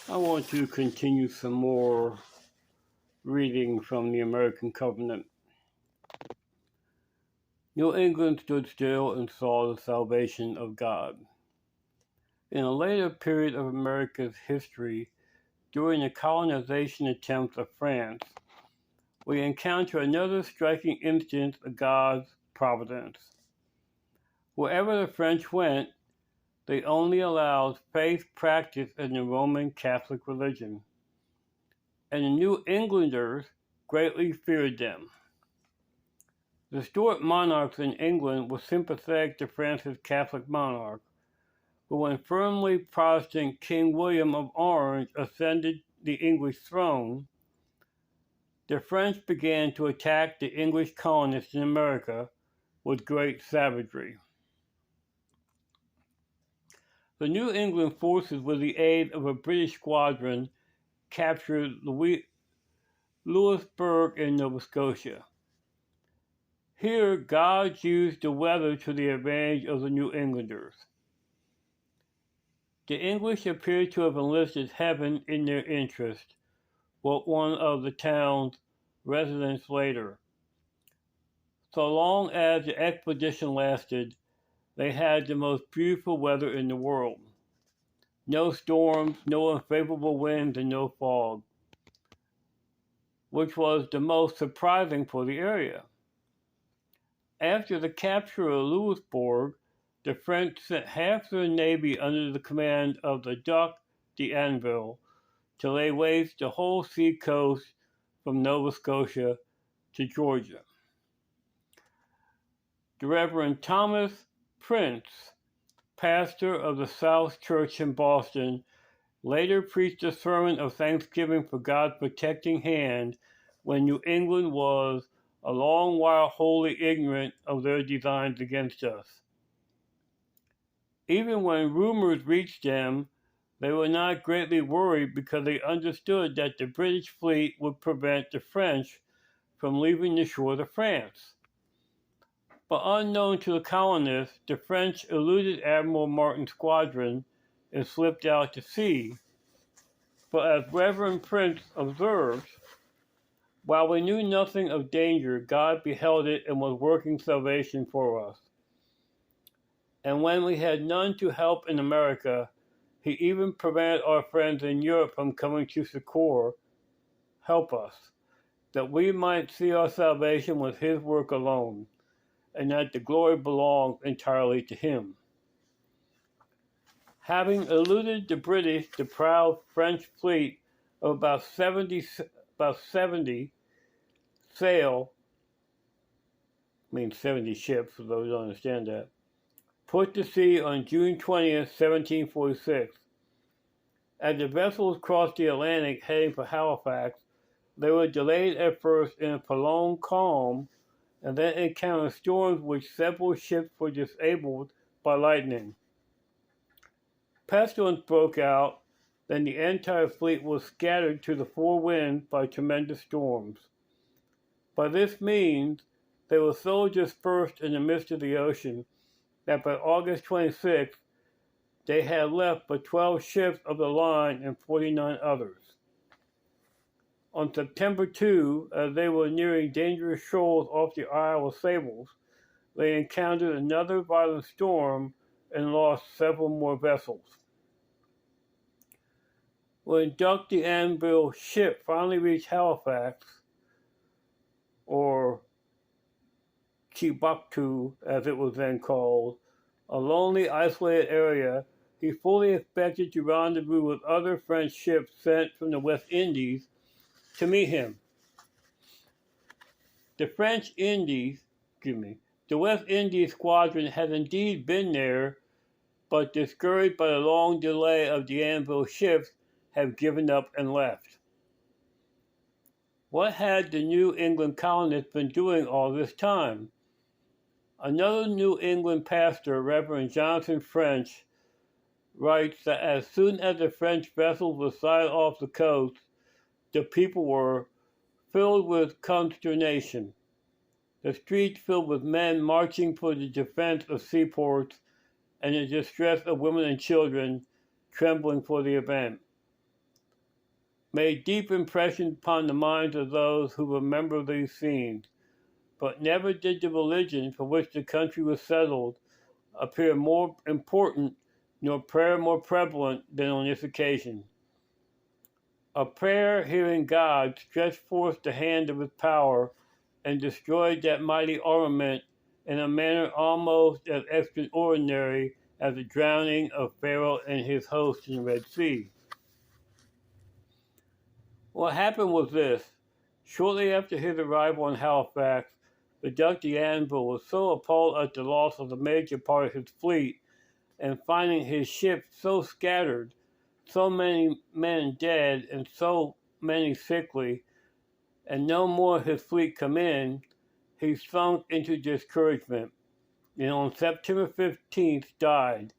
I want to continue some more reading from the American Covenant. New England stood still and saw the salvation of God. In a later period of America's history, during the colonization attempts of France, we encounter another striking instance of God's providence. Wherever the French went, they only allowed faith practiced in the Roman Catholic religion, and the New Englanders greatly feared them. The Stuart monarchs in England were sympathetic to France's Catholic monarch, but when firmly Protestant King William of Orange ascended the English throne, the French began to attack the English colonists in America with great savagery. The New England forces, with the aid of a British squadron, captured Louisbourg in Nova Scotia. Here, God used the weather to the advantage of the New Englanders. The English appear to have enlisted heaven in their interest, wrote one of the town's residents later. So long as the expedition lasted, they had the most beautiful weather in the world. No storms, no unfavorable winds, and no fog, which was the most surprising for the area. After the capture of Louisbourg, the French sent half their navy under the command of the Duc d'Anville to lay waste the whole sea coast from Nova Scotia to Georgia. The Reverend Thomas Prince, pastor of the South Church in Boston, later preached a sermon of thanksgiving for God's protecting hand when New England was a long while wholly ignorant of their designs against us. Even when rumors reached them, they were not greatly worried because they understood that the British fleet would prevent the French from leaving the shores of France. But unknown to the colonists, the French eluded Admiral Martin's squadron and slipped out to sea. But as Reverend Prince observed, while we knew nothing of danger, God beheld it and was working salvation for us. And when we had none to help in America, he even prevented our friends in Europe from coming to help us, that we might see our salvation with his work alone, and that the glory belonged entirely to him. Having eluded the British, the proud French fleet of about 70 sail, means 70 ships for those who don't understand that, put to sea on June 20th, 1746. As the vessels crossed the Atlantic heading for Halifax, they were delayed at first in a prolonged calm and then encountered storms which several ships were disabled by lightning. Pestilence broke out, then the entire fleet was scattered to the four winds by tremendous storms. By this means, they were so dispersed in the midst of the ocean that by August 26th, they had left but 12 ships of the line and 49 others. On September 2, as they were nearing dangerous shoals off the Isle of Sables, they encountered another violent storm and lost several more vessels. When Duc d'Anville's ship finally reached Halifax, or Timbuktu as it was then called, a lonely, isolated area, he fully expected to rendezvous with other French ships sent from the West Indies to meet him. The West Indies squadron had indeed been there, but discouraged by the long delay of d'Anville's ships, have given up and left. What had the New England colonists been doing all this time? Another New England pastor, Reverend Jonathan French, writes that as soon as the French vessels were sighted off the coast, the people were filled with consternation. The streets filled with men marching for the defense of seaports and the distress of women and children trembling for the event. made deep impressions upon the minds of those who remember these scenes, but never did the religion for which the country was settled appear more important, nor prayer more prevalent than on this occasion. A prayer-hearing God stretched forth the hand of his power and destroyed that mighty armament in a manner almost as extraordinary as the drowning of Pharaoh and his host in the Red Sea. What happened was this. Shortly after his arrival in Halifax, the Duc d'Anville was so appalled at the loss of the major part of his fleet, and finding his ships so scattered, so many men dead, and so many sickly, and no more his fleet come in, he sunk into discouragement, and on September 15th died.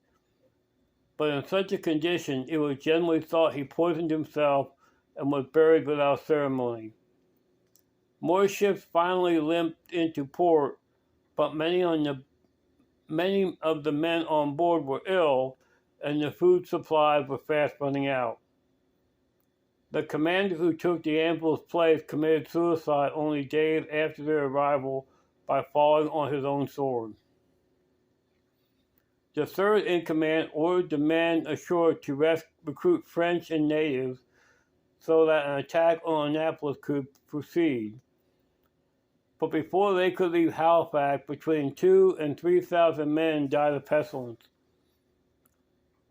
But in such a condition, it was generally thought he poisoned himself and was buried without ceremony. More ships finally limped into port, but many of the men on board were ill, and the food supplies were fast running out. The commander who took d'Anville's place committed suicide only days after their arrival by falling on his own sword. The third in command ordered the men ashore to recruit French and natives so that an attack on Annapolis could proceed. But before they could leave Halifax, between 2,000 and 3,000 men died of pestilence.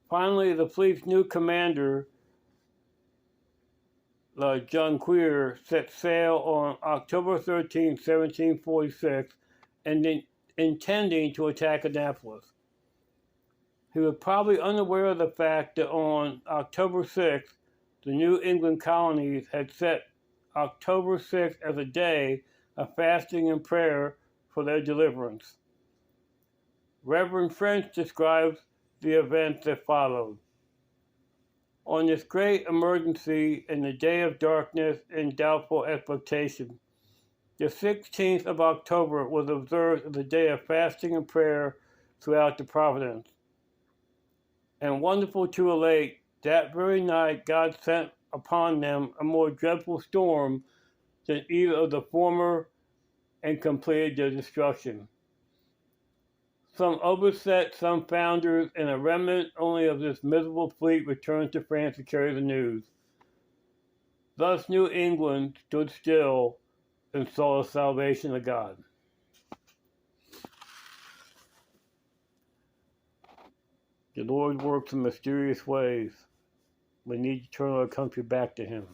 Finally, the fleet's new commander, La Jonquière, set sail on October 13, 1746, and intending to attack Annapolis. He was probably unaware of the fact that on October 6th, the New England colonies had set October 6th as a day of fasting and prayer for their deliverance. Reverend French describes the events that followed. On this great emergency in the day of darkness and doubtful expectation, the 16th of October was observed as a day of fasting and prayer throughout the province. And wonderful to relate, that very night God sent upon them a more dreadful storm than either of the former, and completed their destruction. Some overset, some founders, and a remnant only of this miserable fleet returned to France to carry the news. Thus New England stood still and saw the salvation of God. The Lord works in mysterious ways. We need to turn our country back to Him.